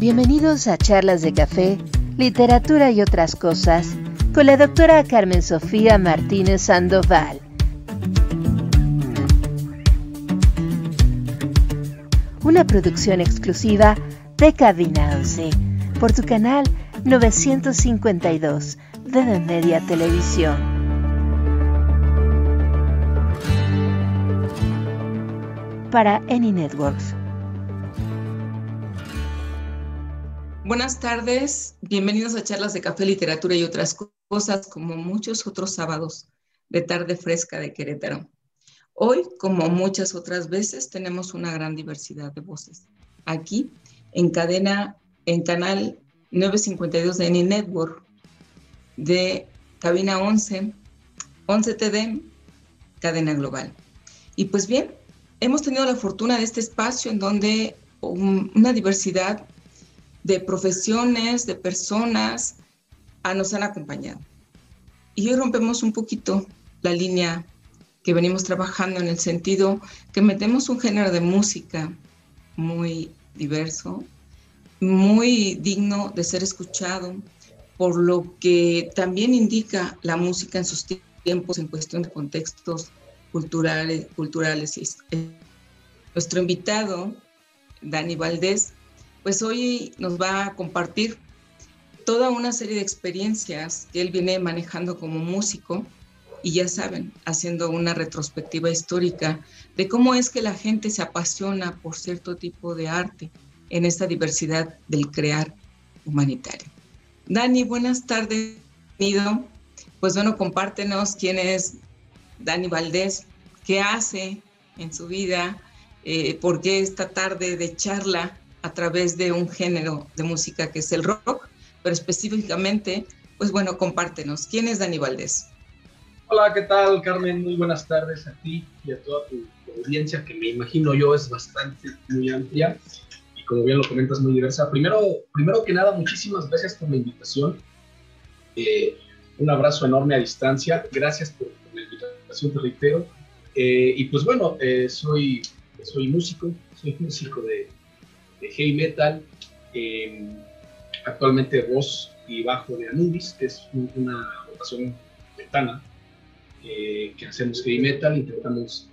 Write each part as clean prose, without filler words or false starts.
Bienvenidos a Charlas de Café, Literatura y otras cosas, con la doctora Carmen Sofía Martínez Sandoval. Una producción exclusiva de Cabina 11, por tu canal 952 de Media Televisión. Para Any Networks. Buenas tardes, bienvenidos a Charlas de Café, Literatura y otras cosas, como muchos otros sábados de tarde fresca de Querétaro. Hoy, como muchas otras veces, tenemos una gran diversidad de voces. Aquí, en canal 952 de Any Network, de Cabina 11, 11 TD, Cadena Global. Y pues bien, hemos tenido la fortuna de este espacio en donde una diversidad de profesiones, de personas, nos han acompañado. Y hoy rompemos un poquito la línea que venimos trabajando en el sentido que metemos un género de música muy diverso, muy digno de ser escuchado, por lo que también indica la música en sus tiempos en cuestión de contextos culturales. Nuestro invitado, Dani Valdés, pues hoy nos va a compartir toda una serie de experiencias que él viene manejando como músico y ya saben, haciendo una retrospectiva histórica de cómo es que la gente se apasiona por cierto tipo de arte en esta diversidad del crear humanitario. Dani, buenas tardes, bienvenido. Pues bueno, compártenos quién es Dani Valdés, qué hace en su vida, por qué esta tarde de charla a través de un género de música que es el rock, pero específicamente, pues bueno, compártenos. ¿Quién es Dani Valdés? Hola, ¿qué tal, Carmen? Muy buenas tardes a ti y a toda tu audiencia, que me imagino yo es bastante, muy amplia y como bien lo comentas, muy diversa. Primero que nada, muchísimas gracias por la invitación. Un abrazo enorme a distancia. Gracias por la invitación, te reitero. Y pues bueno, soy músico de heavy metal, actualmente voz y bajo de Anubis, que es una agrupación tibetana que hacemos heavy metal. Intentamos,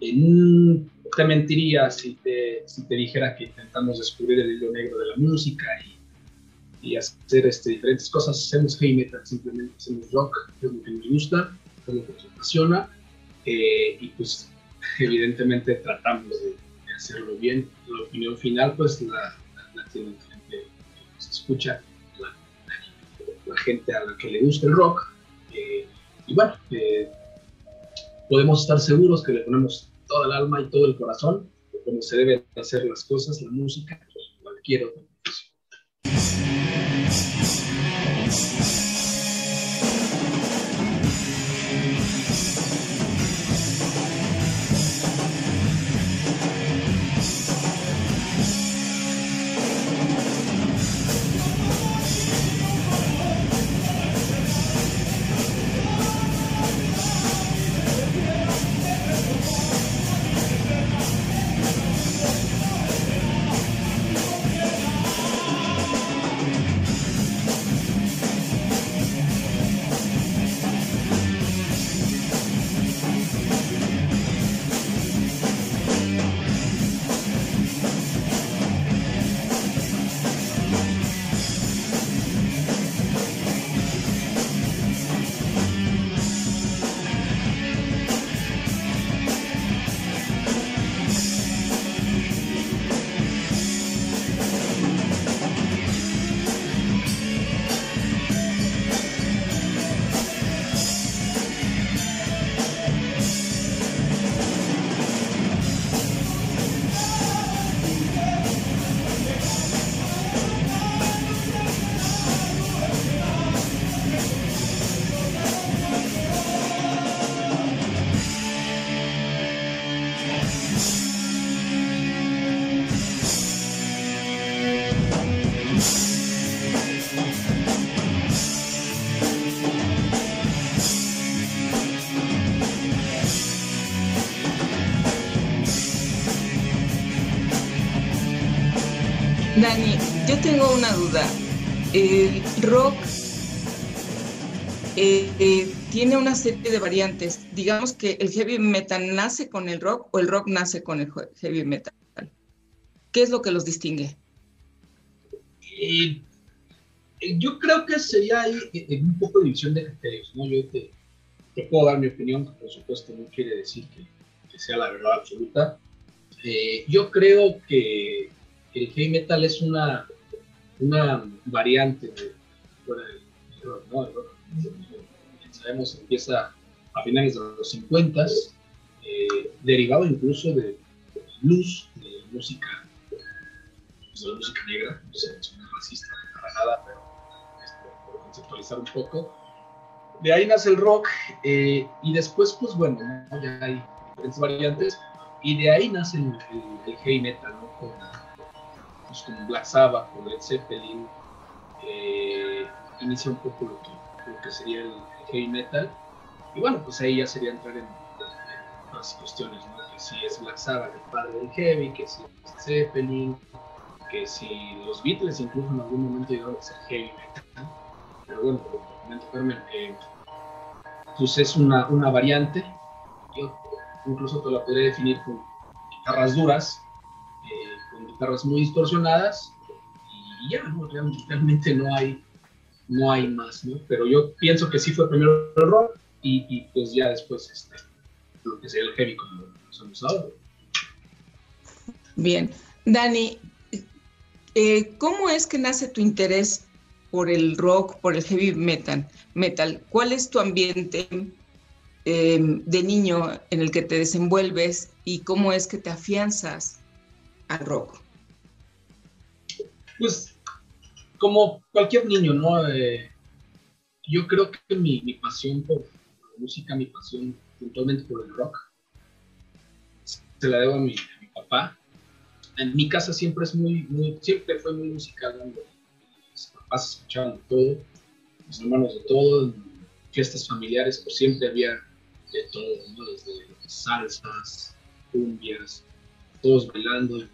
te mentiría si te dijera que intentamos descubrir el hilo negro de la música y hacer diferentes cosas. Hacemos heavy metal, simplemente hacemos rock, que es lo que nos gusta, es lo que nos apasiona, y pues evidentemente tratamos de hacerlo bien. La opinión final pues la tiene la gente que nos escucha, la gente a la que le gusta el rock, y bueno, podemos estar seguros que le ponemos toda el alma y todo el corazón, como se deben hacer las cosas, la música, cualquier otra profesión. Dani, Yo tengo una duda. El rock tiene una serie de variantes. Digamos que el heavy metal nace con el rock o el rock nace con el heavy metal. ¿Qué es lo que los distingue? Yo creo que sería ahí un poco de división de criterios, ¿no? Yo te puedo dar mi opinión, que por supuesto no quiere decir que sea la verdad absoluta. Yo creo que el heavy metal es una variante fuera del rock, ¿no? El rock, sabemos, empieza a finales de los 50, derivado incluso de blues, de música negra, no sé, es una racista para nada, pero por conceptualizar un poco. De ahí nace el rock, y después, pues bueno, ¿no? Ya hay diferentes variantes, y de ahí nace el heavy metal, ¿no? Con Black Sabbath, con Led Zeppelin, inicia un poco lo que sería el heavy metal, y bueno, pues ahí ya sería entrar en otras cuestiones, ¿no? Que si es Black Sabbath el padre del heavy, que si es Zeppelin, que si los Beatles incluso en algún momento llegaron a ser heavy metal, pero bueno, por el momento Carmen, pues es una variante. Yo incluso te la podría definir con guitarras duras, con guitarras muy distorsionadas, y ya, ¿no? Realmente no hay más, ¿no? Pero yo pienso que sí fue primero el rock y pues ya después lo que sería el heavy como lo hemos ahora. Bien, Dani, ¿cómo es que nace tu interés por el rock, por el heavy metal? ¿Cuál es tu ambiente de niño en el que te desenvuelves y cómo es que te afianzas al rock? Pues como cualquier niño, ¿no? Yo creo que mi pasión por la música, mi pasión puntualmente por el rock, se la debo a mi papá. En mi casa siempre siempre fue muy musical, ¿no? Mis papás escuchaban de todo, mis hermanos de todo, en fiestas familiares pues siempre había de todo, ¿no? Desde salsas, cumbias, todos bailando,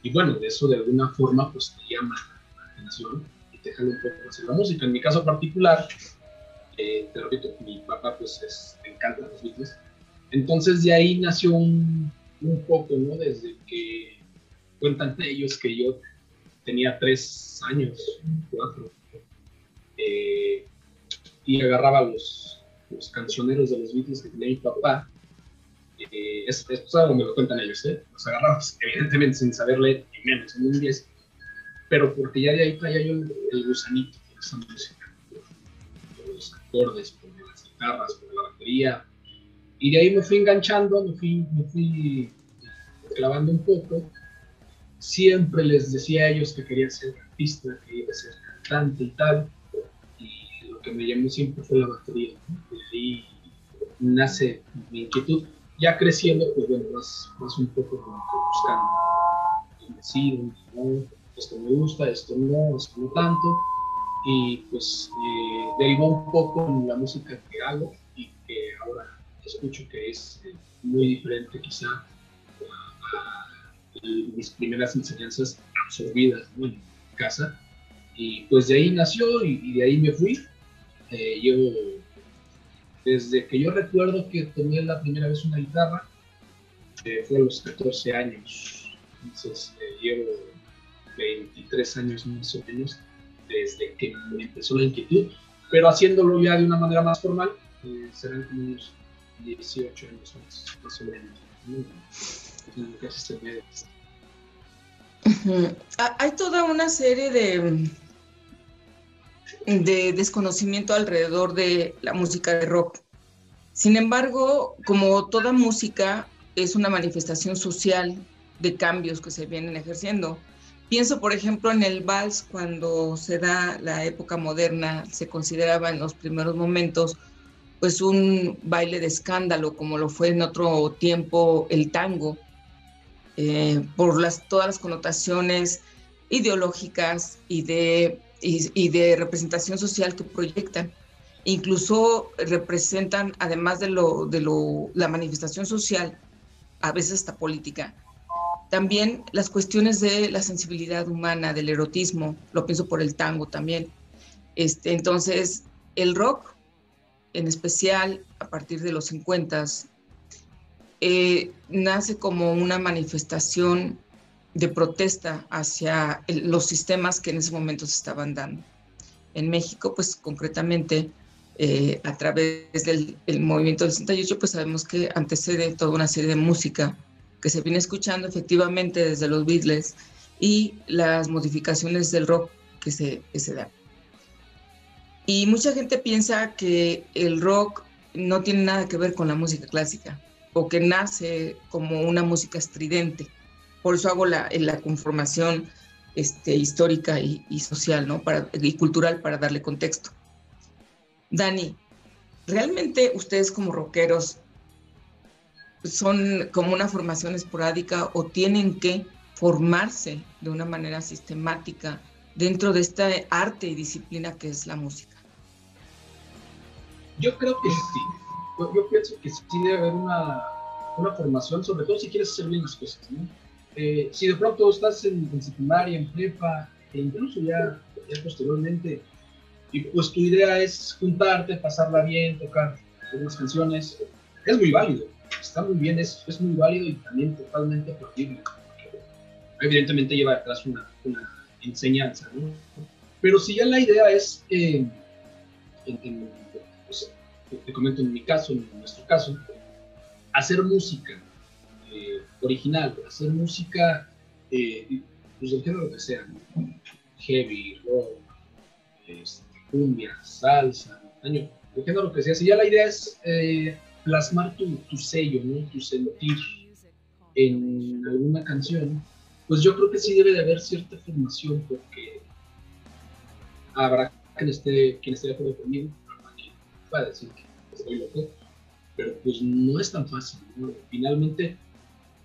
y bueno, de eso de alguna forma pues te llama la atención y te jala un poco hacia la música. En mi caso particular, te repito, mi papá pues le encantan los Beatles, entonces de ahí nació un poco, ¿no? Desde que cuentan ellos que yo tenía 3 años, 4, y agarraba los cancioneros de los Beatles que tenía mi papá. Esto es algo me lo cuentan ellos, los agarraba evidentemente sin saber leer, y menos en inglés, pero porque ya de ahí traía yo el gusanito por esa música, por los acordes, por las guitarras, por la batería, y de ahí me fui enganchando, me fui clavando un poco. Siempre les decía a ellos que quería ser artista, que iba a ser cantante y tal, y lo que me llamó siempre fue la batería, ¿no? De ahí nace mi inquietud. Ya creciendo, pues bueno, vas un poco como que buscando, decir, no, esto me gusta, esto no tanto, y pues derivó un poco en la música que hago y que ahora escucho, que es muy diferente quizá a mis primeras enseñanzas absorbidas, ¿no? En casa, y pues de ahí nació y de ahí me fui. Yo desde que yo recuerdo que tomé la primera vez una guitarra, fue a los 14 años, entonces llevo 23 años más o menos desde que me empezó la inquietud, pero haciéndolo ya de una manera más formal, serán como unos 18 años más o menos, ¿no? Casi se ve. Hay toda una serie de desconocimiento alrededor de la música de rock. Sin embargo, como toda música, es una manifestación social de cambios que se vienen ejerciendo. Pienso, por ejemplo, en el vals, cuando se da la época moderna, se consideraba en los primeros momentos pues un baile de escándalo, como lo fue en otro tiempo el tango, por todas las connotaciones ideológicas y de representación social que proyectan. Incluso representan, además de la manifestación social, a veces hasta política, También las cuestiones de la sensibilidad humana, del erotismo, lo pienso por el tango también. Entonces, el rock, en especial a partir de los 50s, nace como una manifestación de protesta hacia los sistemas que en ese momento se estaban dando. En México, pues concretamente, a través del movimiento del 68, pues sabemos que antecede toda una serie de música que se viene escuchando efectivamente desde los Beatles y las modificaciones del rock que se dan. Y mucha gente piensa que el rock no tiene nada que ver con la música clásica o que nace como una música estridente. Por eso hago la conformación histórica y social, ¿no? Y cultural para darle contexto. Dani, ¿realmente ustedes como rockeros son como una formación esporádica o tienen que formarse de una manera sistemática dentro de esta arte y disciplina que es la música? Yo creo que sí. Yo pienso que sí debe haber una formación, sobre todo si quieres hacer bien las cosas, ¿no? Si de pronto estás en secundaria, en prepa, e incluso ya posteriormente, y pues tu idea es juntarte, pasarla bien, tocar algunas canciones, es muy válido, está muy bien, es muy válido y también totalmente factible. Evidentemente lleva detrás una enseñanza, ¿no? Pero si ya la idea es, pues, te comento en mi caso, en nuestro caso, hacer música original, hacer música pues del género que sea, ¿no? Heavy, rock, cumbia, salsa, el género que sea. Si ya la idea es plasmar tu sello, ¿no? Tu sentir en alguna canción, pues yo creo que sí debe de haber cierta formación, porque habrá quien esté de acuerdo conmigo, habrá quien va a decir que estoy loco, pero pues no es tan fácil, ¿no? Finalmente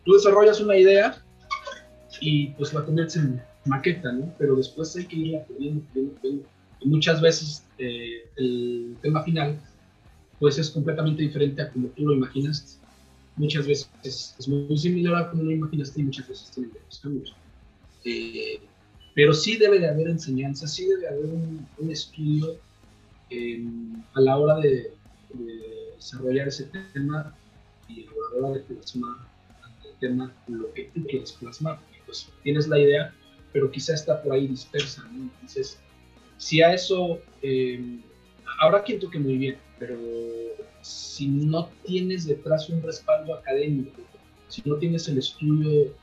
tú desarrollas una idea y pues la conviertes en maqueta, ¿no? Pero después hay que irla puliendo. Y muchas veces el tema final pues es completamente diferente a como tú lo imaginaste. Muchas veces es muy similar a como lo imaginaste y muchas veces tiene varios cambios. Pero sí debe de haber enseñanza, sí debe de haber un estudio a la hora de desarrollar ese tema y a la hora de plasmar el tema lo que tú quieres plasmar. Y pues tienes la idea, pero quizá está por ahí dispersa, ¿no? Entonces, si a eso habrá quien toque muy bien, pero si no tienes detrás un respaldo académico, si no tienes el estudio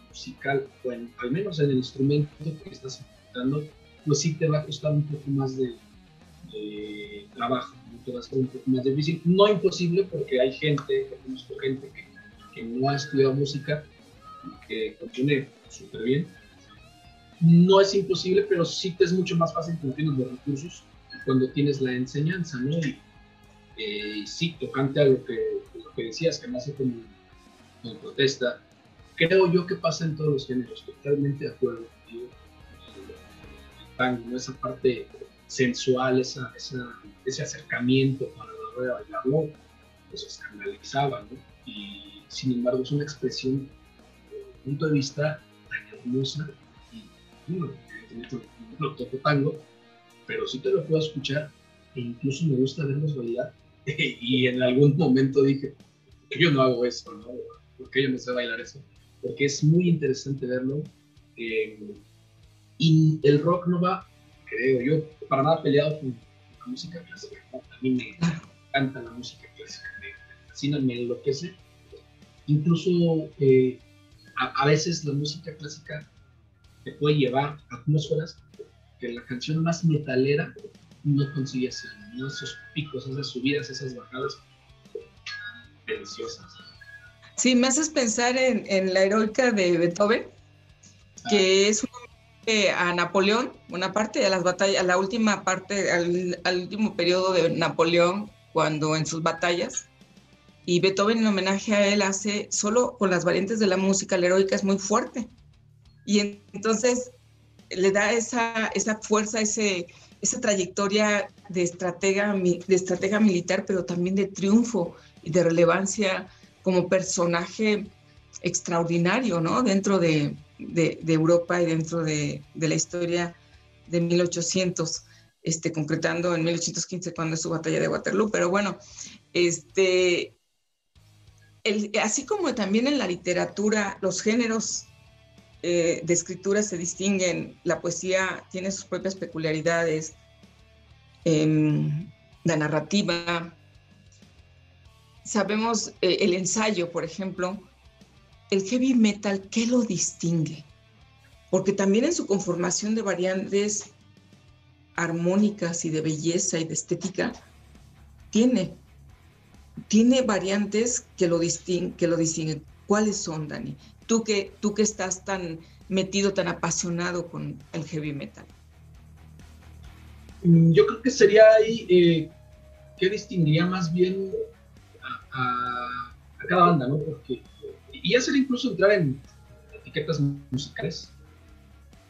musical, o al menos en el instrumento que estás ejecutando, pues sí te va a costar un poco más de trabajo, ¿no? Te va a ser un poco más difícil. No imposible, porque hay gente, conozco gente que no ha estudiado música y que compone súper bien. No es imposible, pero sí te es mucho más fácil cuando tienes los recursos, cuando tienes la enseñanza, ¿no? Y sí, tocante a lo que decías, que nace como protesta, creo yo que pasa en todos los géneros, totalmente de acuerdo contigo. El tango, ¿no? Esa parte sensual, ese acercamiento para la hora de bailarlo, pues escandalizaba, ¿no? Y sin embargo es una expresión, desde mi punto de vista, tan hermosa. Y bueno, no toco tango, pero sí te lo puedo escuchar e incluso me gusta verlos bailar. Y en algún momento dije, que yo no hago eso, ¿no? Porque yo no sé bailar eso, porque es muy interesante verlo. Y el rock no va, creo yo, para nada peleado con la música clásica, ¿no? A mí me encanta la música clásica, me fascina, me enloquece. Incluso a veces la música clásica te puede llevar a atmósferas que la canción más metalera no consigue hacer, ¿no? Esos picos, esas subidas, esas bajadas deliciosas. Sí, me haces pensar en la heroica de Beethoven, que es a Napoleón, una parte de las batallas, a la última parte, al último periodo de Napoleón, cuando en sus batallas, y Beethoven en homenaje a él hace, solo con las variantes de la música, la heroica es muy fuerte, y entonces le da esa fuerza, esa trayectoria de estratega militar, pero también de triunfo y de relevancia como personaje extraordinario, ¿no? Dentro de Europa y dentro de la historia de 1800, concretando en 1815 cuando es su batalla de Waterloo. Pero bueno, así como también en la literatura los géneros de escritura se distinguen, la poesía tiene sus propias peculiaridades, la narrativa, sabemos el ensayo, por ejemplo, el heavy metal, ¿qué lo distingue? Porque también en su conformación de variantes armónicas y de belleza y de estética, tiene variantes que lo distinguen. ¿Cuáles son, Dani? Tú que estás tan metido, tan apasionado con el heavy metal. Yo creo que sería ahí que distinguiría más bien a cada banda, ¿no? Porque, y ya sería incluso entrar en etiquetas musicales,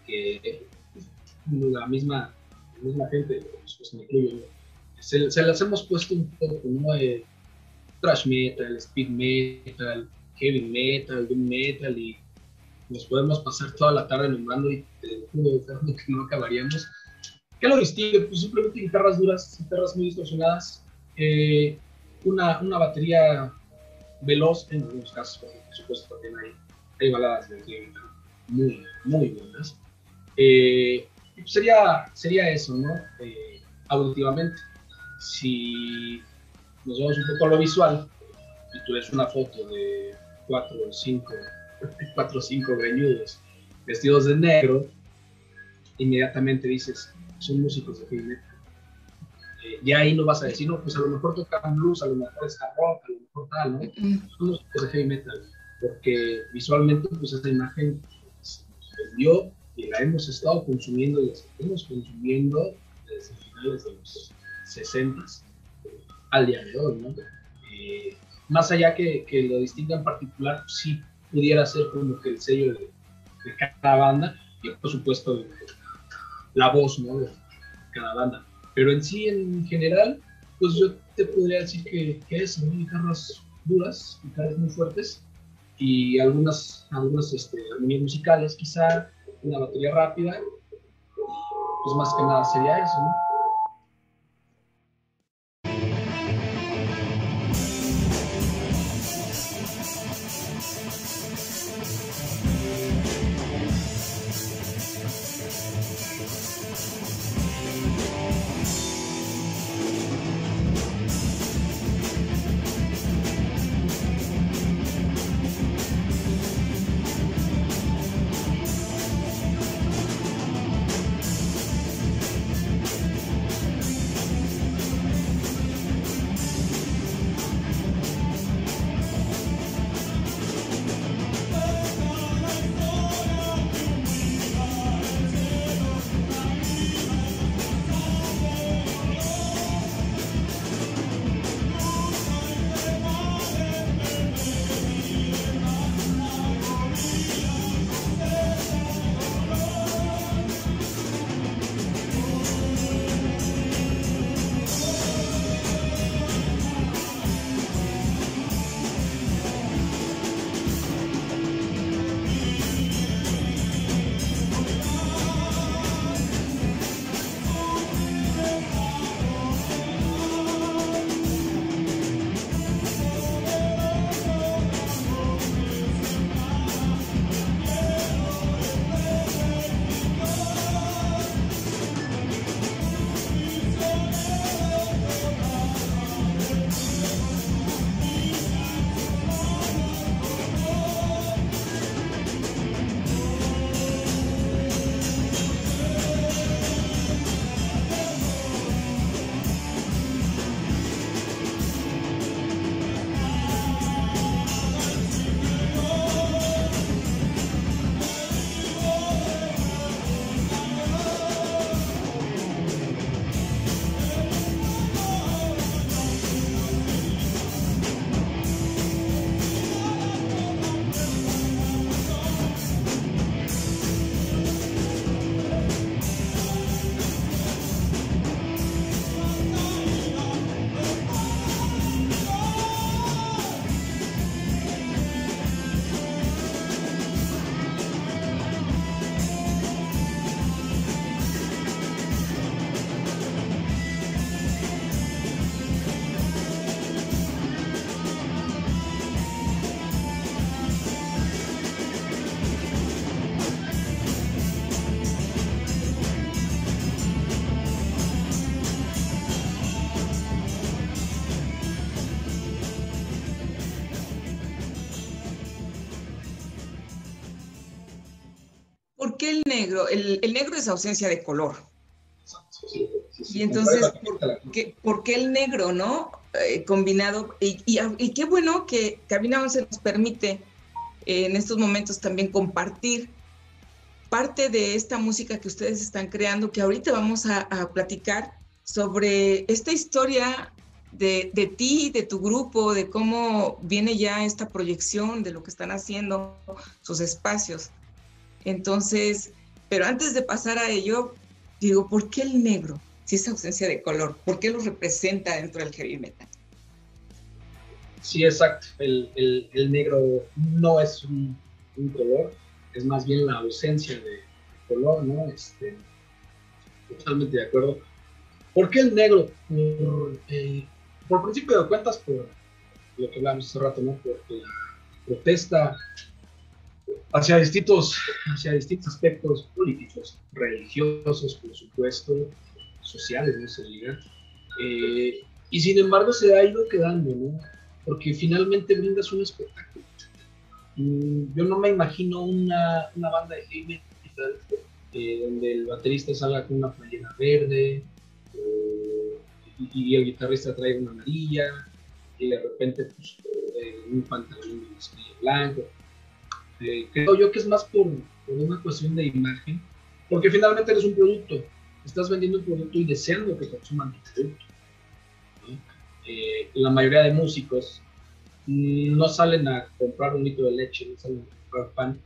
que la misma gente, pues me incluyo, ¿no? Se las hemos puesto un poco, ¿no? Thrash metal, speed metal, heavy metal, doom metal, y nos podemos pasar toda la tarde nombrando y te juro que no acabaríamos. ¿Qué lo distingue? Pues simplemente guitarras duras, guitarras muy distorsionadas, una batería veloz en algunos casos, porque por supuesto también hay baladas de heavy metal muy, muy buenas. Pues sería eso, ¿no? Auditivamente, si nos vamos un poco a lo visual, y tú ves una foto de 4 o 5 greñudos vestidos de negro, inmediatamente dices, son músicos de heavy metal. Ya ahí no vas a decir, no, pues a lo mejor tocan blues, a lo mejor es hard rock, a lo mejor tal, ¿no? Son músicos de heavy metal, porque visualmente pues esa imagen se nos vendió y la hemos estado consumiendo y la seguimos consumiendo desde finales de los 60s al día de hoy, ¿no? Más allá que lo distinga en particular, pues sí pudiera ser como que el sello de cada banda y por supuesto la voz, ¿no? De cada banda. Pero en sí, en general, pues yo te podría decir que es, ¿no? Guitarras duras, guitarras muy fuertes y algunas armonías musicales, quizá una batería rápida, pues más que nada sería eso, ¿no? ¿por qué el negro? El negro es ausencia de color. Sí, y entonces, ¿por qué el negro, no? Combinado, y qué bueno que Cabina 11 nos permite en estos momentos también compartir parte de esta música que ustedes están creando, que ahorita vamos a platicar sobre esta historia de ti, de tu grupo, de cómo viene ya esta proyección de lo que están haciendo, sus espacios. Entonces, pero antes de pasar a ello, digo, ¿por qué el negro? Si es ausencia de color, ¿por qué lo representa dentro del heavy metal? Sí, exacto. El negro no es un color, es más bien la ausencia de color, ¿no? Totalmente de acuerdo. ¿Por qué el negro? Por principio de cuentas, por lo que hablamos hace rato, ¿no? Porque la protesta hacia distintos aspectos políticos, religiosos, por supuesto, sociales, no se diga. Y sin embargo se ha ido quedando, ¿no? Porque finalmente brindas un espectáculo. Yo no me imagino una banda de heavy metal donde el baterista salga con una playera verde y el guitarrista trae una amarilla y de repente pues, un pantalón de mezclilla blanco. Creo yo que es más por una cuestión de imagen, porque finalmente eres un producto, estás vendiendo un producto y deseando que consuman tu producto, ¿no? La mayoría de músicos no salen a comprar un litro de leche, no salen a comprar pan,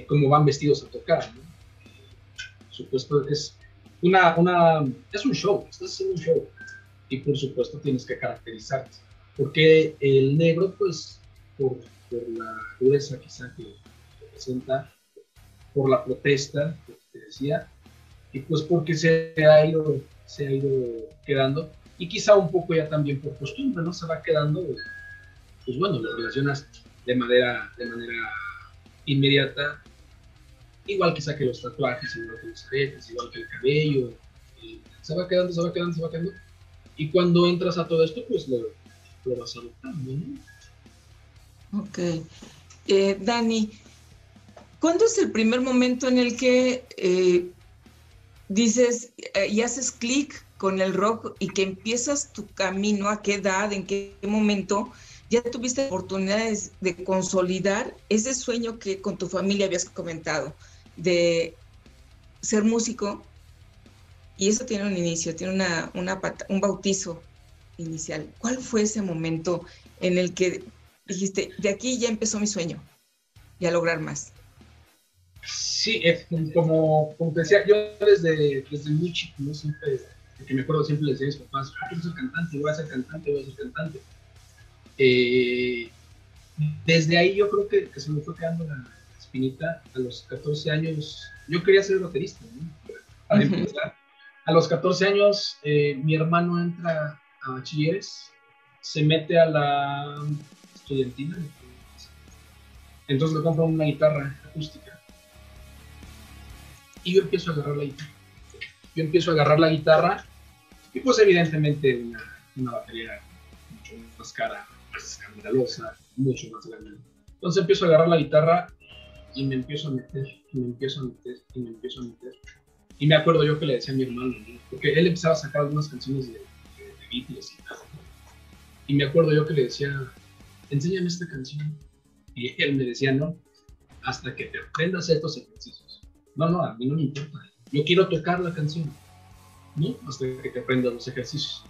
como van vestidos a tocar, ¿no? Por supuesto, es un show, estás haciendo un show, y por supuesto tienes que caracterizarte, porque el negro, pues, por la dureza quizá que representa, por la protesta, que te decía, y pues porque se ha ido quedando, y quizá un poco ya también por costumbre, ¿no? Se va quedando, pues bueno, lo relacionas de manera inmediata, igual quizá que los tatuajes, igual que los aretes, igual que el cabello, se va quedando, y cuando entras a todo esto, pues lo vas adoptando, ¿no? Ok. Dani, ¿cuándo es el primer momento en el que dices y haces clic con el rock y que empiezas tu camino? ¿A qué edad, en qué momento ya tuviste oportunidades de consolidar ese sueño que con tu familia habías comentado, de ser músico? Y eso tiene un inicio, tiene un bautizo inicial. ¿Cuál fue ese momento en el que dijiste, de aquí ya empezó mi sueño y a lograr más? Sí, como te decía, yo desde muy chico, ¿no? Siempre, que me acuerdo, siempre les decía a mis papás, quiero ser cantante, voy a ser cantante. Desde ahí yo creo que se me fue quedando la espinita. A los 14 años, yo quería ser baterista, ¿no? Para empezar, a los 14 años, mi hermano entra a bachilleres, se mete a la estudiantina, entonces le compro una guitarra acústica y yo empiezo a agarrar la guitarra y pues evidentemente una batería mucho más cara, más escandalosa, mucho más grande. Entonces empiezo a agarrar la guitarra y me empiezo a meter. Y me acuerdo yo que le decía a mi hermano, ¿no? Porque él empezaba a sacar algunas canciones de Beatles y tal, ¿no? Y me acuerdo yo que le decía, enséñame esta canción. Y él me decía, no, hasta que te aprendas estos ejercicios. No, a mí no me importa. Yo quiero tocar la canción, ¿no? Hasta que te aprendas los ejercicios.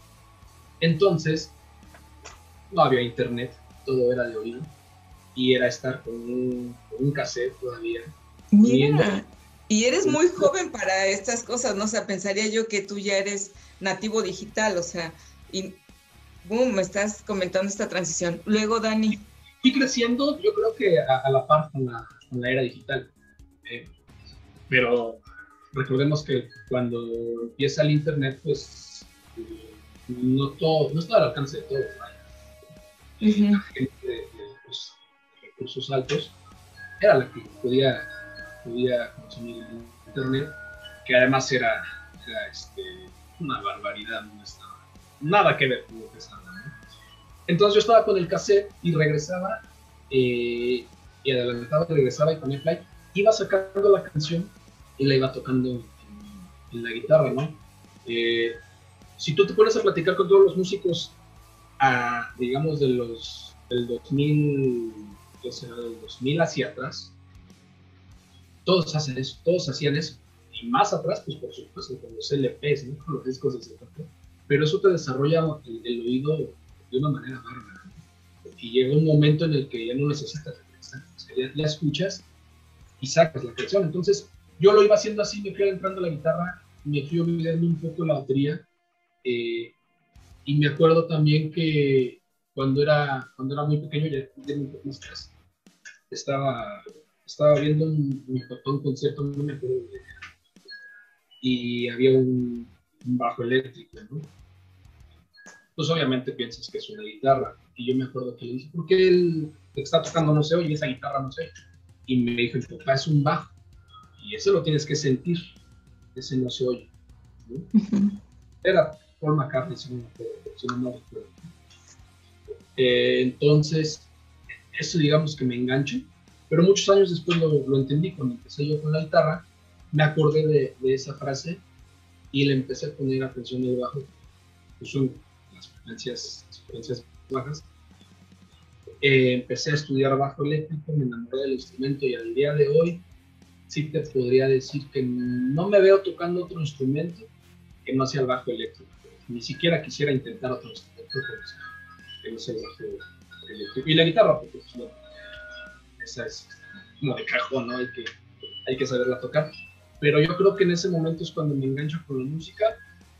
Entonces, no había internet, todo era de oído. Y era estar con un cassette todavía. Mira, y eres muy joven para estas cosas, ¿no? O sea, pensaría yo que tú ya eres nativo digital, o sea, y boom, me estás comentando esta transición. Luego, Dani. Y creciendo, yo creo que a la par con la era digital. Pero recordemos que cuando empieza el internet, pues no está al alcance de todos, ¿vale? La gente de recursos altos era la que podía consumir el internet, que además era una barbaridad, no estaba nada que ver con lo que estaba, ¿no? Entonces yo estaba con el cassette y regresaba y adelantaba, regresaba y ponía play iba sacando la canción y la iba tocando en la guitarra, ¿no? Si tú te pones a platicar con todos los músicos, digamos, del 2000, ¿qué será? Del 2000 hacia atrás, todos hacen eso, todos hacían eso. Y más atrás, pues por supuesto, con los LPs, ¿no? Con los discos de acetato. Pero eso te desarrolla el oído de una manera bárbara, ¿no? Y llega un momento en el que ya no necesitas ya escuchas y sacas la canción. Entonces, yo lo iba haciendo así, me fui adentrando la guitarra, me fui olvidando un poco la batería. Y me acuerdo también que cuando era muy pequeño, ya tenía un poco más atrás, estaba viendo mi papá un concierto, no me acuerdo de, y había un bajo eléctrico, ¿no? Pues obviamente piensas que es una guitarra. Y yo me acuerdo que le dije, ¿por qué el que está tocando no se oye y esa guitarra no se oye? Y me dijo, el papá, es un bajo. Y ese lo tienes que sentir. Ese no se oye, ¿no? Era Paul McCartney, si no me recuerdo. Entonces, eso digamos que me engancho. Pero muchos años después lo entendí. Cuando empecé yo con la guitarra, me acordé de esa frase y le empecé a poner atención al bajo. Pues son las frecuencias bajas. Empecé a estudiar bajo eléctrico, me enamoré del instrumento y al día de hoy sí te podría decir que no me veo tocando otro instrumento que no sea el bajo eléctrico. Ni siquiera quisiera intentar otro instrumento que no sea el bajo eléctrico. Y la guitarra, porque pues, no, esa es como de cajón, ¿no? Hay que saberla tocar. Pero yo creo que en ese momento es cuando me engancho con la música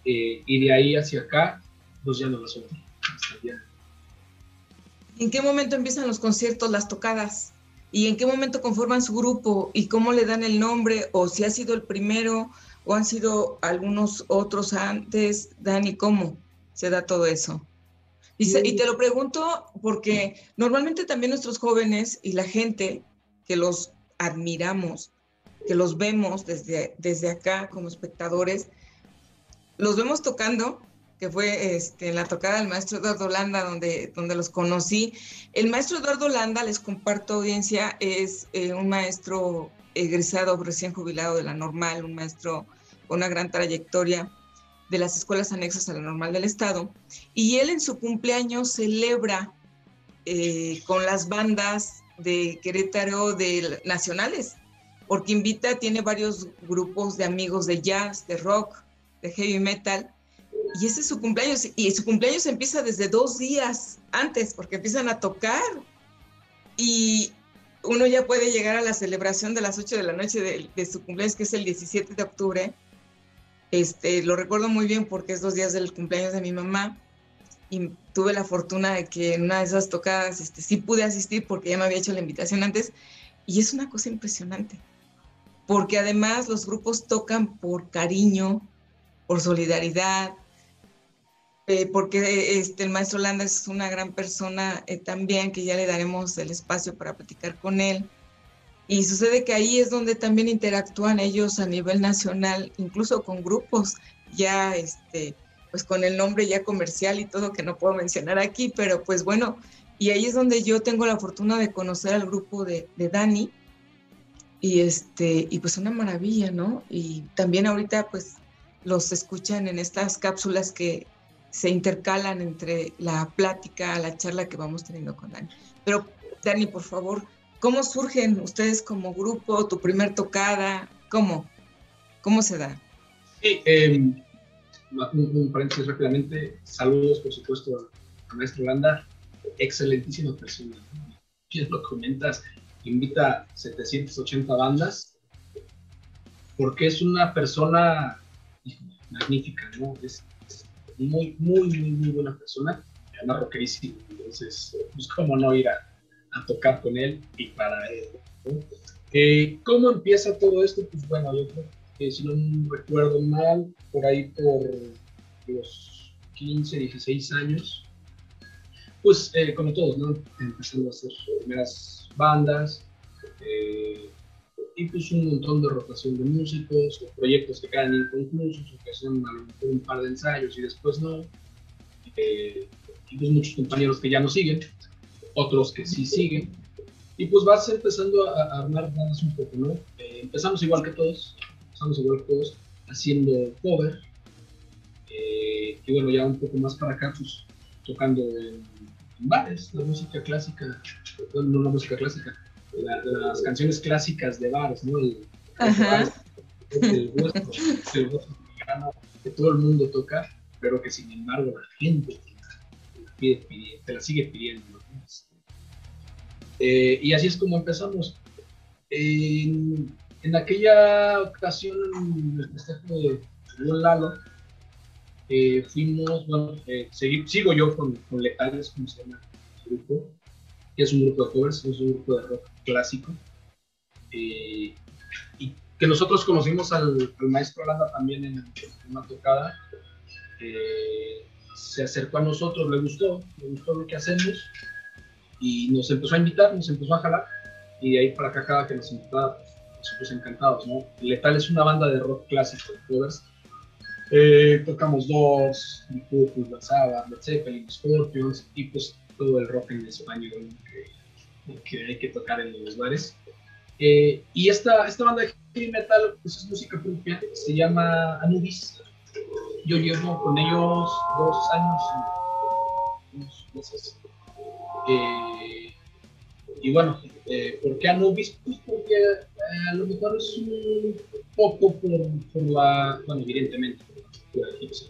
y de ahí hacia acá, pues ya no la suelto. ¿En qué momento empiezan los conciertos, las tocadas? ¿Y en qué momento conforman su grupo? ¿Y cómo le dan el nombre? ¿O si ha sido el primero? ¿O han sido algunos otros antes? Dani, ¿cómo se da todo eso? Y te lo pregunto porque normalmente también nuestros jóvenes y la gente que los admiramos, que los vemos desde acá como espectadores, los vemos tocando, que fue en la tocada del maestro Eduardo Landa, donde los conocí. El maestro Eduardo Landa, les comparto audiencia, es un maestro egresado, recién jubilado de la Normal, un maestro con una gran trayectoria de las escuelas anexas a la Normal del Estado, y él en su cumpleaños celebra con las bandas de Querétaro nacionales, porque tiene varios grupos de amigos de jazz, de rock, de heavy metal, y ese es su cumpleaños, y su cumpleaños empieza desde 2 días antes, porque empiezan a tocar, y uno ya puede llegar a la celebración de las 8 de la noche de su cumpleaños, que es el 17 de octubre, lo recuerdo muy bien porque es 2 días del cumpleaños de mi mamá, y tuve la fortuna de que en una de esas tocadas sí pude asistir porque ya me había hecho la invitación antes, y es una cosa impresionante, porque además los grupos tocan por cariño, por solidaridad, porque el maestro Landa es una gran persona también, que ya le daremos el espacio para platicar con él. Y sucede que ahí es donde también interactúan ellos a nivel nacional, incluso con grupos ya, pues con el nombre ya comercial y todo, que no puedo mencionar aquí, pero pues bueno, y ahí es donde yo tengo la fortuna de conocer al grupo de Dani, y pues una maravilla, ¿no? Y también ahorita pues los escuchan en estas cápsulas que se intercalan entre la plática, la charla que vamos teniendo con Dani. Pero Dani, por favor, ¿cómo surgen ustedes como grupo, tu primer tocada? ¿Cómo se da? Sí, un paréntesis rápidamente. Saludos, por supuesto, a Maestro Landa. Excelentísima persona. Ya lo comentas, invita 780 bandas porque es una persona magnífica, ¿no? Es muy, muy, muy, muy buena persona. Anda rockerísimo. Entonces, pues cómo no ir a tocar con él y para él, ¿no? ¿Cómo empieza todo esto? Pues bueno, yo creo que si no recuerdo mal, por ahí por los 15, 16 años, pues como todos, ¿no? Empezando a hacer primeras bandas, y pues un montón de rotación de músicos, de proyectos que quedan inconclusos, o que son a lo mejor un par de ensayos y después no, y pues muchos compañeros que ya no siguen, otros que sí siguen, Y pues vas empezando a armar bandas un poco, ¿no? Empezamos igual que todos, haciendo cover. Y bueno, ya un poco más para acá, pues tocando en bares, la música clásica, bueno, no la música clásica, las canciones clásicas de bares, ¿no? El hueso mexicano que todo el mundo toca, pero que sin embargo la gente te la sigue pidiendo, ¿no? Y así es como empezamos. En aquella ocasión, en el festejo de Lalo, fuimos, bueno, sigo yo con Letales, como se llama el grupo, que es un grupo de covers, es un grupo de rock clásico, y que nosotros conocimos al maestro Aranda también en una tocada. Se acercó a nosotros, le gustó lo que hacemos, y nos empezó a invitar, nos empezó a jalar, y de ahí para acá cada que nos invitaba, nosotros encantados, ¿no? Letal es una banda de rock clásico, de covers. Tocamos Doors, Purple, Black Sabbath, Led Zeppelin, Scorpions, y pues todo el rock en español que hay que tocar en los bares. Y esta banda de heavy metal pues es música propia, se llama Anubis. Yo llevo con ellos 2 años, unos meses. Y bueno, ¿por qué Anubis? Pues porque a lo mejor es un poco por la, bueno, evidentemente, por la cultura egipcia.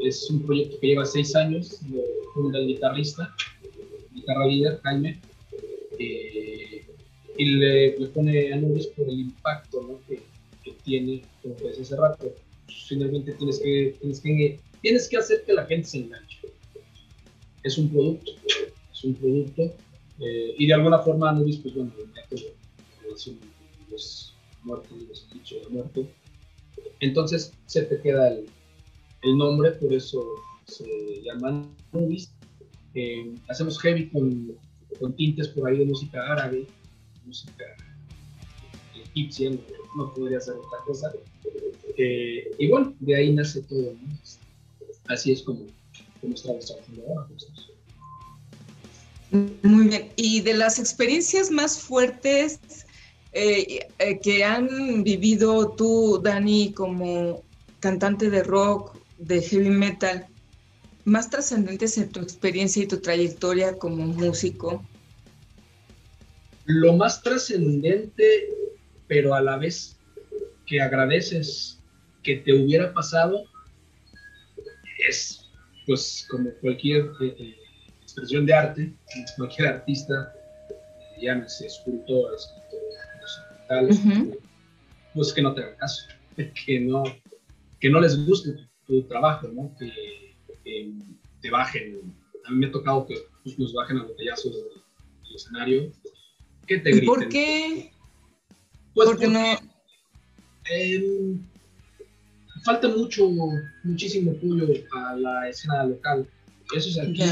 Es un proyecto que lleva 6 años, lo funda el guitarra líder, Jaime, y le pone Anubis por el impacto, ¿no? que tiene, como te decía hace rato. Finalmente tienes que hacer que la gente se enganche. Es un producto, y de alguna forma Anubis, pues bueno, relación con los muertos, los dichos de muerte. Entonces se te queda el nombre, por eso se llama Anubis. Hacemos heavy con tintes por ahí de música árabe, música egipcia, no podría ser otra cosa. Y bueno, de ahí nace todo, ¿no? Así es como estamos trabajando ahora. Muy bien. Y de las experiencias más fuertes que han vivido tú, Dani, como cantante de rock, de heavy metal, más trascendentes en tu experiencia y tu trayectoria como músico. Lo más trascendente, pero a la vez que agradeces que te hubiera pasado, es, pues, como cualquier expresión de arte, cualquier artista, llámese escultor, pues que no te hagan caso, que no les guste tu trabajo, ¿no? Que te bajen. A mí me ha tocado que pues, nos bajen a botellazos del escenario, que te griten. ¿Por qué? Pues porque no. Falta muchísimo apoyo a la escena local. Eso es aquí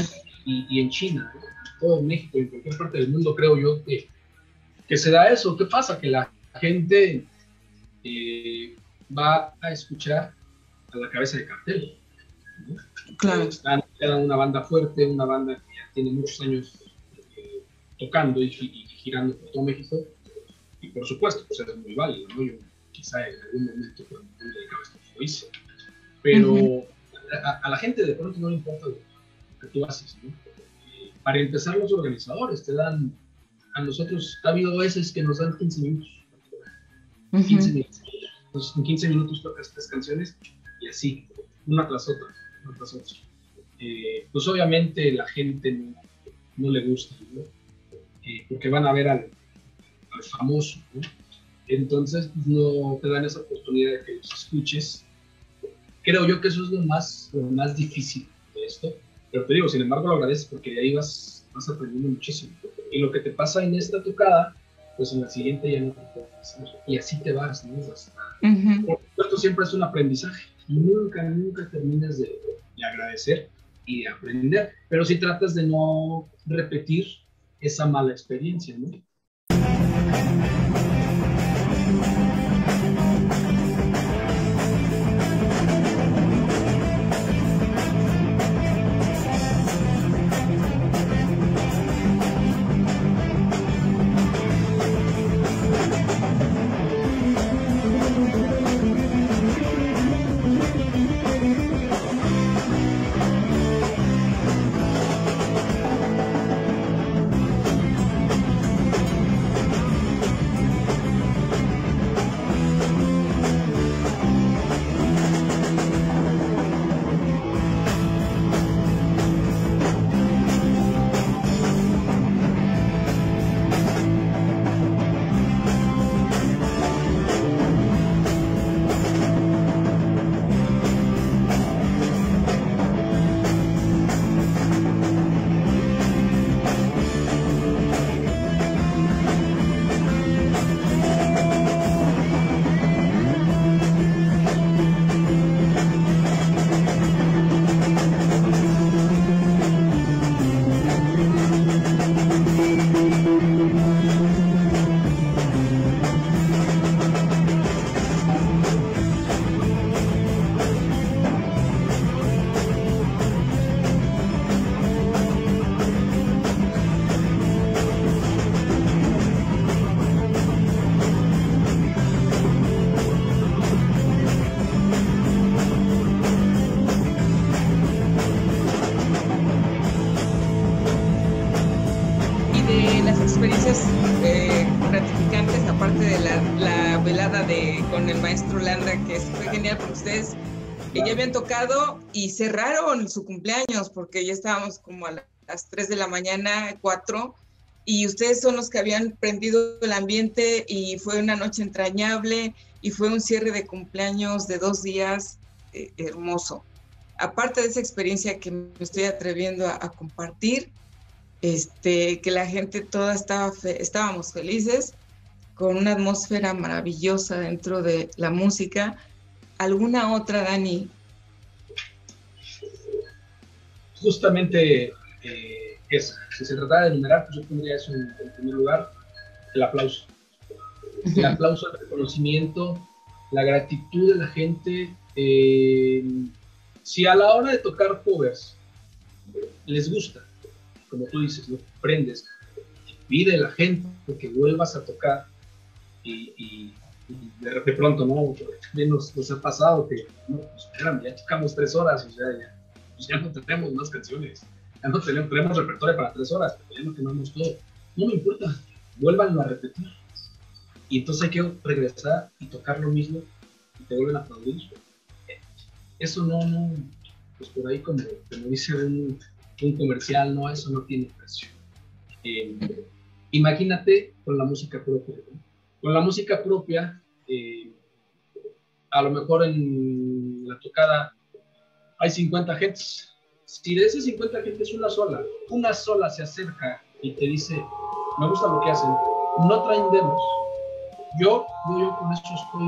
y en China, ¿no? En todo México, en cualquier parte del mundo, creo yo que se da eso. ¿Qué pasa? Que la gente va a escuchar a la cabeza de cartel, ¿no? Claro. Era una banda fuerte, una banda que ya tiene muchos años tocando y girando por todo México, y por supuesto, pues es muy válido, ¿no? Yo quizá en algún momento cuando me dedicaba a esto lo hice, pero a la gente de pronto no le importa lo que tú haces, ¿no? Para empezar, los organizadores te dan, a nosotros ha habido veces que nos dan 15 minutos, 15 minutos. Entonces, en 15 minutos tocas 3 canciones y así, una tras otra. Pues obviamente la gente no le gusta, ¿no? Porque van a ver al famoso, ¿no? Entonces no te dan esa oportunidad de que los escuches. Creo yo que eso es lo más difícil de esto, pero te digo, sin embargo lo agradeces porque de ahí vas aprendiendo muchísimo, y lo que te pasa en esta tocada, pues en la siguiente ya no te puede pasar, y así te vas, ¿no? Por supuesto, siempre es un aprendizaje, nunca terminas de agradecer y de aprender, pero sí tratas de no repetir esa mala experiencia, ¿no? gratificantes, aparte de la velada con el maestro Landa, que fue genial, porque ustedes ya habían tocado y cerraron su cumpleaños, porque ya estábamos como a las 3 de la mañana, 4, y ustedes son los que habían prendido el ambiente, y fue una noche entrañable, y fue un cierre de cumpleaños de 2 días hermoso. Aparte de esa experiencia que me estoy atreviendo a compartir, que la gente toda estábamos felices, con una atmósfera maravillosa dentro de la música. ¿Alguna otra, Dani? Justamente eso. Si se tratara de enumerar, pues yo pondría eso en primer lugar: el aplauso. El aplauso, el reconocimiento, la gratitud de la gente. Si a la hora de tocar covers les gusta, como tú dices, lo prendes, pide la gente que vuelvas a tocar, y de pronto, ¿no? Nos ha pasado que, no, pues, espérame, ya tocamos 3 horas, o sea, ya no tenemos más canciones, ya no tenemos repertorio para 3 horas, pero ya no quemamos todo. No me importa, vuelvan a repetir. Y entonces hay que regresar y tocar lo mismo, y te vuelven a aplaudir. Eso no, pues por ahí, como dice un comercial, no, eso no tiene precio. Imagínate con la música propia, ¿no? Con la música propia, a lo mejor en la tocada hay 50 gentes. Si de esas 50 gentes una sola se acerca y te dice, me gusta lo que hacen, no traen demos, yo con eso estoy,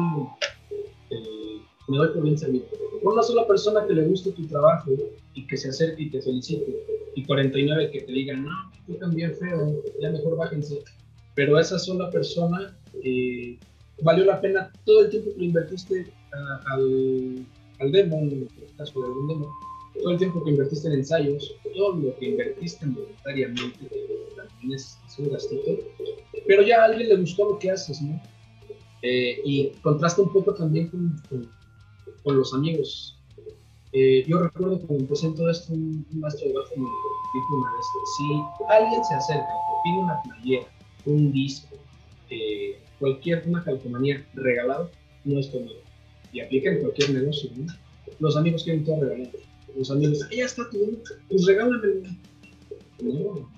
me doy por bien servido. Con una sola persona que le guste tu trabajo y que se acerque y te felicite, y 49 que te digan, no, tú también feo, ya mejor bájense. Pero esa sola persona, valió la pena todo el tiempo que le invertiste al demo, en el caso de algún demo, todo el tiempo que invertiste en ensayos, todo lo que invertiste voluntariamente, también es un gastito, pero ya a alguien le gustó lo que haces, ¿no? Y contrasta un poco también con los amigos. Yo recuerdo cuando empecé en todo esto, un maestro de bajo me dijo una vez: si alguien se acerca y pide una playera, un disco, una calcomanía regalado, no es conmigo. Y aplica en cualquier negocio, ¿no? Los amigos quieren todo regalado. Los amigos, ya está tu, pues regálamelo. No,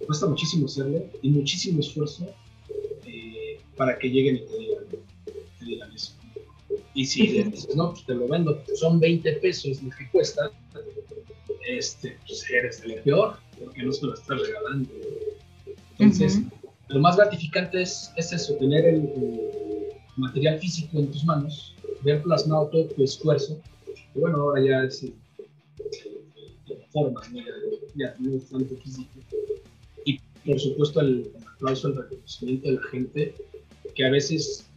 cuesta muchísimo hacerlo y muchísimo esfuerzo, para que lleguen y te digan eso. Y si le dices, no, pues te lo vendo, son 20 pesos lo que cuesta, pues eres el peor, porque no se lo estás regalando. Entonces, lo más gratificante es eso, tener el material físico en tus manos, ver plasmado todo tu esfuerzo. Y bueno, ahora ya es forma, ¿no? Ya no es tanto físico. Y por supuesto el aplauso, el reconocimiento de la gente, que a veces,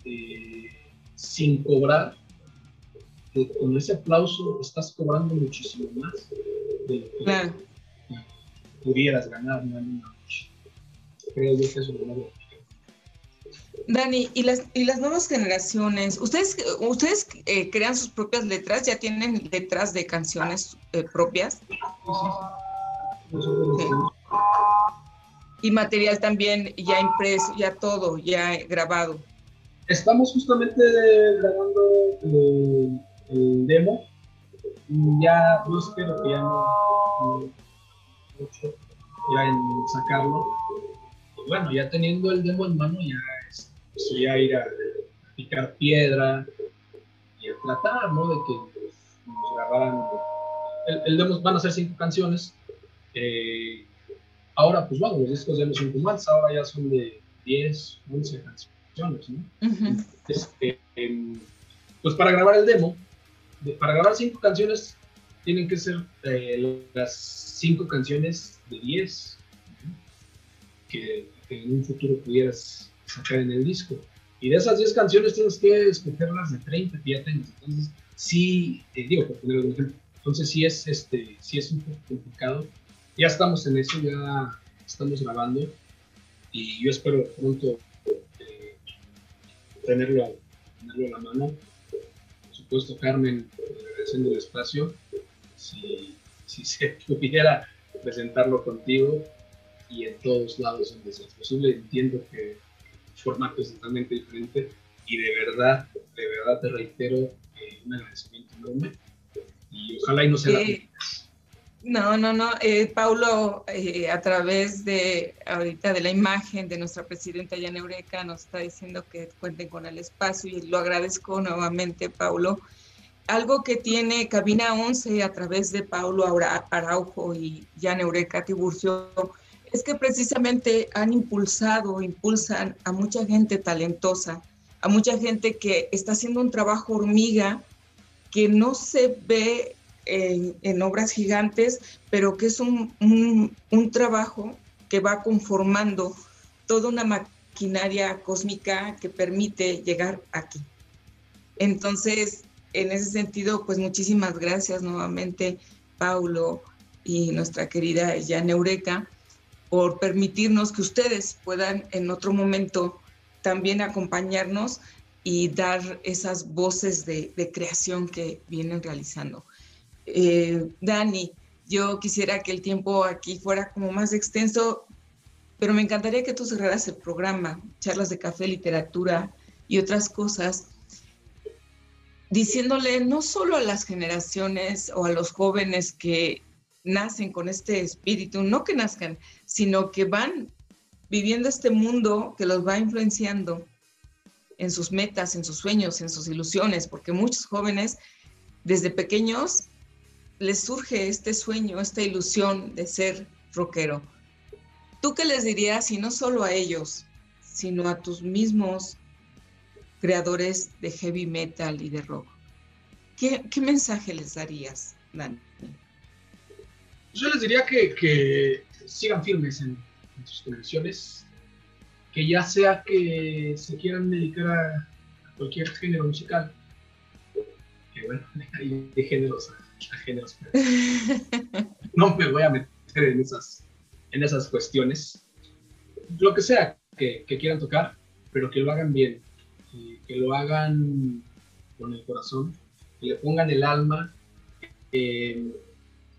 sin cobrar, con ese aplauso estás cobrando muchísimo más de lo que Claro. pudieras ganar, ¿no? En una noche. Creo yo que eso es lo más. Dani, ¿y las nuevas generaciones? ¿Ustedes crean sus propias letras? ¿Ya tienen letras de canciones propias? Sí. Y material también ya impreso, ya todo, ya grabado. Estamos justamente grabando el demo. Ya, yo espero que ya no mucho ya en sacarlo. Y bueno, ya teniendo el demo en mano, ya ya ir a picar piedra y a tratar, ¿no? De que pues, nos grabaran. El demo van a ser 5 canciones. Ahora, pues bueno, los discos ya no son como antes, ahora ya son de 10, 11 canciones, ¿no? Entonces, pues para grabar el demo, para grabar 5 canciones, tienen que ser las 5 canciones de 10, ¿no? que en un futuro pudieras sacar en el disco. Y de esas 10 canciones tienes que escogerlas de 30 que ya tengas. Entonces, sí, digo, por poner un ejemplo. Entonces, sí es un poco complicado. Ya estamos en eso, ya estamos grabando. Y yo espero pronto tenerlo a la mano. Por supuesto, Carmen, agradeciendo el espacio. Si se pudiera presentarlo contigo, y en todos lados donde sea posible. Entiendo que el formato es totalmente diferente y de verdad te reitero un agradecimiento enorme y ojalá y no sea la última. No. Paulo, a través de ahorita de la imagen de nuestra presidenta Yana Eureka, nos está diciendo que cuenten con el espacio y lo agradezco nuevamente, Paulo. Algo que tiene Cabina 11 a través de Paulo Araujo y Yana Eureka Tiburcio es que precisamente impulsan a mucha gente talentosa, a mucha gente que está haciendo un trabajo hormiga que no se ve en obras gigantes, pero que es un trabajo que va conformando toda una maquinaria cósmica que permite llegar aquí. Entonces, en ese sentido, pues muchísimas gracias nuevamente, Paulo y nuestra querida Yana Eureka, por permitirnos que ustedes puedan en otro momento también acompañarnos y dar esas voces de creación que vienen realizando. Dani, yo quisiera que el tiempo aquí fuera como más extenso, pero me encantaría que tú cerraras el programa, charlas de café, literatura y otras cosas, diciéndole no solo a las generaciones o a los jóvenes que nacen con este espíritu, no que nazcan, sino que van viviendo este mundo que los va influenciando en sus metas, en sus sueños, en sus ilusiones, porque muchos jóvenes desde pequeños les surge este sueño, esta ilusión de ser rockero. ¿Tú qué les dirías, y no solo a ellos, sino a tus mismos creadores de heavy metal y de rock? ¿Qué mensaje les darías, Dani? Yo les diría que sigan firmes en sus convicciones, que ya sea que se quieran dedicar a cualquier género musical, que bueno, hay de géneros a géneros, pero no me voy a meter en esas cuestiones. Lo que sea que quieran tocar, pero que lo hagan bien, que lo hagan con el corazón, que le pongan el alma, que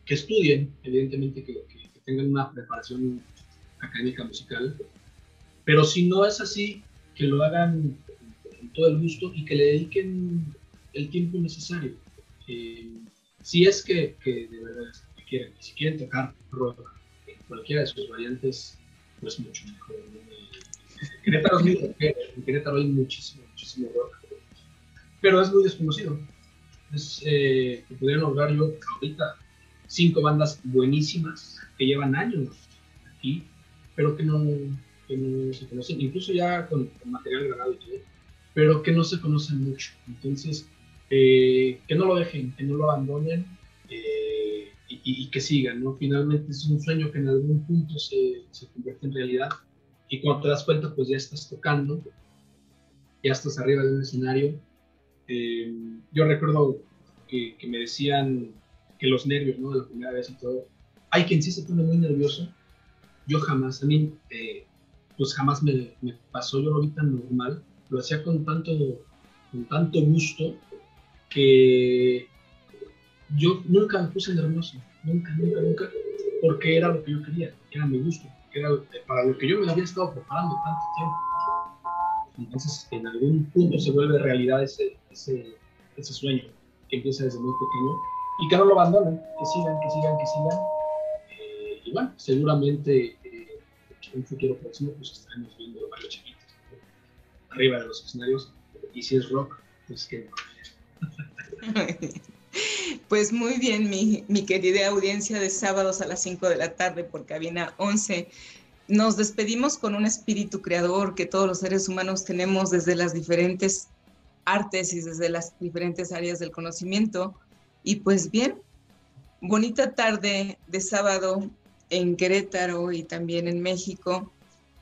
estudien, evidentemente que tengan una preparación académica musical, pero si no es así, que lo hagan con todo el gusto y que le dediquen el tiempo necesario. Si es que de verdad quieren, si quieren tocar rock en cualquiera de sus variantes, pues mucho mejor. En Querétaro es muy rockero, en Querétaro hay muchísimo rock, pero es muy desconocido. Que pudieran lograr yo ahorita 5 bandas buenísimas que llevan años aquí, pero que no se conocen, incluso ya con material grabado y todo, pero que no se conocen mucho. Entonces, que no lo dejen, que no lo abandonen y que sigan, ¿no? Finalmente es un sueño que en algún punto se convierte en realidad y cuando te das cuenta, pues ya estás tocando, ya estás arriba de un escenario. Yo recuerdo que me decían que los nervios, ¿no? De la primera vez y todo. Hay quien sí se pone muy nervioso. Yo jamás, a mí, pues jamás me pasó. Yo lo vi tan normal. Lo hacía con tanto gusto que yo nunca me puse nervioso. Nunca. Porque era lo que yo quería, que era mi gusto, que era para lo que yo me había estado preparando tanto tiempo. Entonces, en algún punto se vuelve realidad ese sueño que empieza desde muy pequeño y que no lo abandonen, que sigan. Y bueno, seguramente en un futuro próximo pues estaremos viendo varios chiquitos arriba de los escenarios y si es rock, pues que Pues muy bien, mi querida audiencia de sábados a las 5 de la tarde por Cabina 11. Nos despedimos con un espíritu creador que todos los seres humanos tenemos desde las diferentes artes y desde las diferentes áreas del conocimiento. Y pues bien, bonita tarde de sábado en Querétaro y también en México.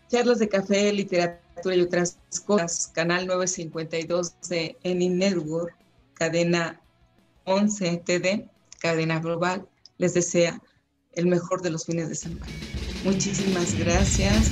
Charlas de café, literatura y otras cosas. Canal 952 de Eni Network, cadena 11 TD, cadena global. Les desea el mejor de los fines de semana. Muchísimas gracias.